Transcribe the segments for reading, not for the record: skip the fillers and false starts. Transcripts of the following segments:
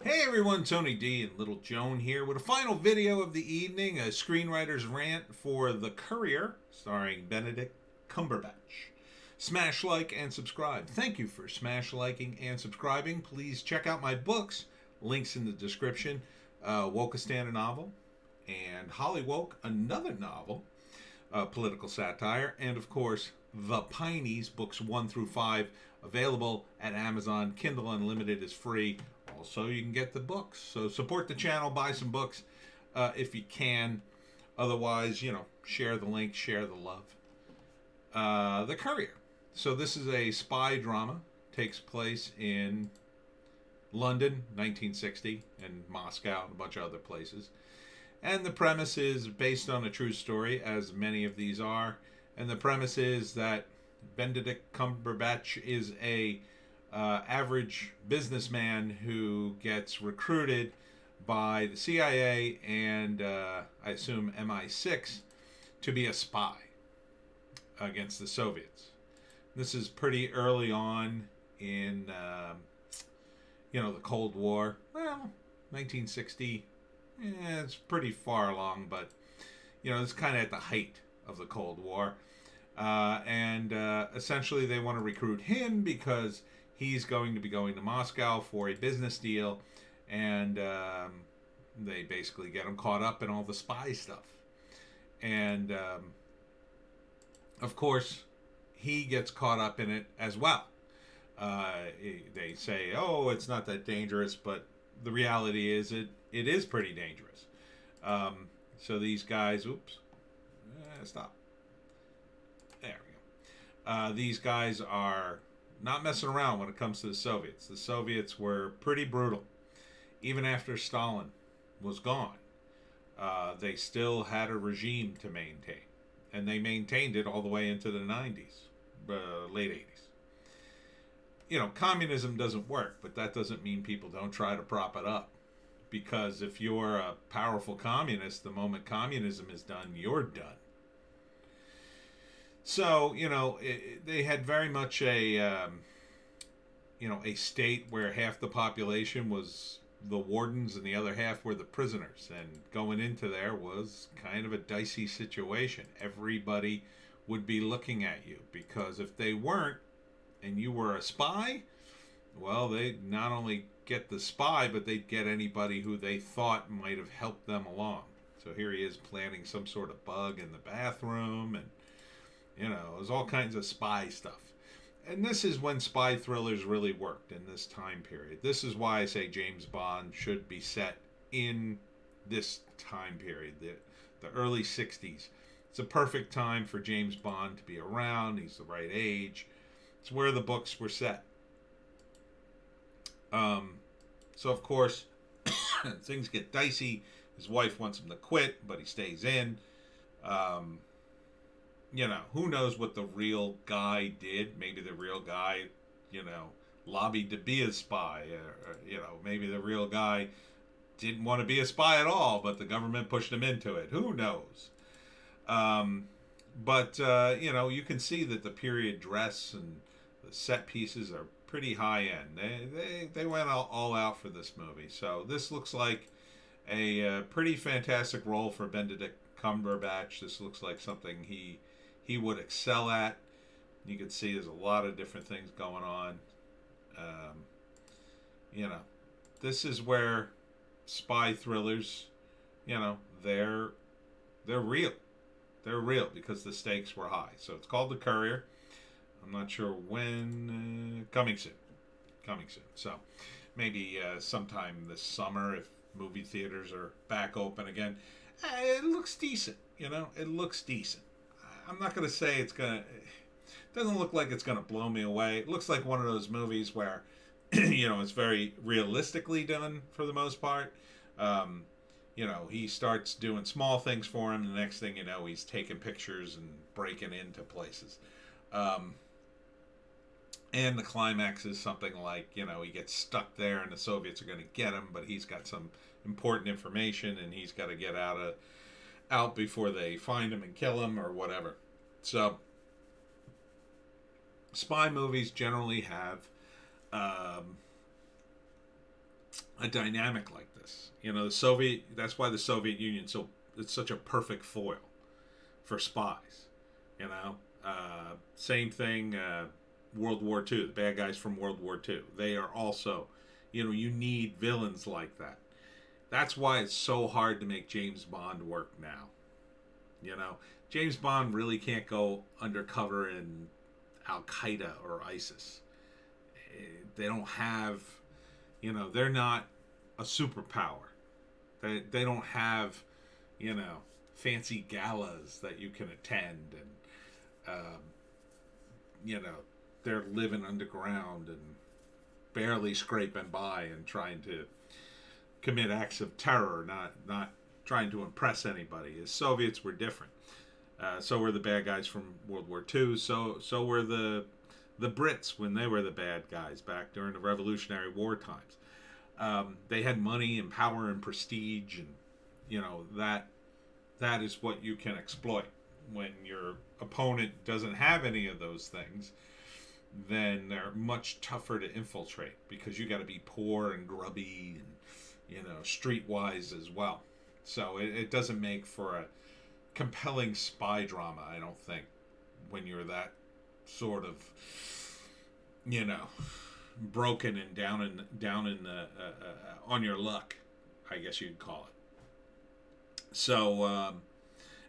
Hey everyone, Tony D and Little Joan here with a final video of the evening, a screenwriter's rant for The Courier, starring Benedict Cumberbatch. Smash like and subscribe. Thank you for smash liking and subscribing. Please check out my books, links in the description. Wokistan, a novel, and Hollywoke, another novel, political satire, and of course, The Pineys, books 1 through 5, available at Amazon. Kindle Unlimited is free. Also, you can get the books. So support the channel, buy some books if you can. Otherwise, share the link, share the love. The Courier. So this is a spy drama. Takes place in London, 1960, and Moscow, and a bunch of other places. And the premise is based on a true story, as many of these are. And the premise is that Benedict Cumberbatch is a average businessman who gets recruited by the CIA and I assume MI6 to be a spy against the Soviets. This is pretty early on in the Cold War. Well, 1960. It's pretty far along, but it's kind of at the height of the Cold War. And essentially they want to recruit him because he's going to be going to Moscow for a business deal, and they basically get him caught up in all the spy stuff. And of course, he gets caught up in it as well. They say, oh, it's not that dangerous, but the reality is it is pretty dangerous. So these guys, stop. There we go. These guys are not messing around when it comes to the Soviets. The Soviets were pretty brutal. Even after Stalin was gone, they still had a regime to maintain. And they maintained it all the way into the 90s, late 80s. Communism doesn't work, but that doesn't mean people don't try to prop it up. Because if you're a powerful communist, the moment communism is done, you're done. So, they had very much a state where half the population was the wardens and the other half were the prisoners. And going into there was kind of a dicey situation. Everybody would be looking at you because if they weren't and you were a spy, well, they'd not only get the spy, but they'd get anybody who they thought might have helped them along. So here he is planting some sort of bug in the bathroom, and it was all kinds of spy stuff. And this is when spy thrillers really worked in this time period. This is why I say James Bond should be set in this time period, the early 60s. It's a perfect time for James Bond to be around. He's the right age. It's where the books were set. So, of course, things get dicey. His wife wants him to quit, but he stays in. Who knows what the real guy did? Maybe the real guy, lobbied to be a spy. Maybe the real guy didn't want to be a spy at all, but the government pushed him into it. Who knows? But you can see that the period dress and the set pieces are pretty high end. They went all out for this movie. So this looks like a pretty fantastic role for Benedict Cumberbatch. This looks like something he would excel at. You can see there's a lot of different things going on. This is where spy thrillers, they're real. They're real because the stakes were high. So it's called The Courier. I'm not sure when. Coming soon. So maybe sometime this summer if movie theaters are back open again. It looks decent. It looks decent. I'm not going to say it doesn't look like it's going to blow me away. It looks like one of those movies where, it's very realistically done for the most part. He starts doing small things for him. The next thing you know, he's taking pictures and breaking into places. And the climax is something like, he gets stuck there and the Soviets are going to get him, but he's got some important information and he's got to get out before they find him and kill him or whatever. So spy movies generally have a dynamic like this. You know, the Soviet. That's why the Soviet Union it's such a perfect foil for spies. You know, same thing. World War II. The bad guys from World War II. They are also, you know, you need villains like that. That's why it's so hard to make James Bond work now. You know, James Bond really can't go undercover in Al Qaeda or ISIS. They don't have, you know, they're not a superpower. They don't have, you know, fancy galas that you can attend, and you know, they're living underground and barely scraping by and trying to commit acts of terror, not trying to impress anybody. The Soviets were different. So were the bad guys from World War II. So were the Brits when they were the bad guys back during the Revolutionary War times. They had money and power and prestige, and you know that is what you can exploit. When your opponent doesn't have any of those things, then they're much tougher to infiltrate because you got to be poor and grubby and, you know, streetwise as well. So it doesn't make for a compelling spy drama, I don't think, when you're that sort of, you know, broken and down in the on your luck, I guess you'd call it. So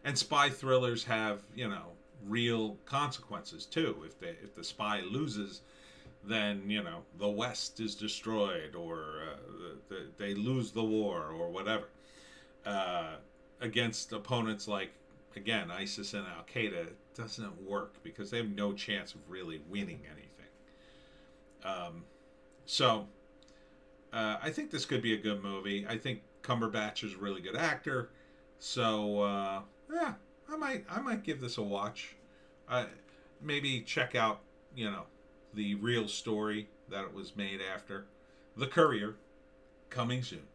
and spy thrillers have, you know, real consequences too. If the spy loses, then, you know, the West is destroyed, or they lose the war, or whatever. Against opponents like, again, ISIS and Al Qaeda, it doesn't work because they have no chance of really winning anything. So I think this could be a good movie. I think Cumberbatch is a really good actor. So yeah, I might give this a watch. Maybe check out, you know, the real story that it was made after. The Courier, coming soon.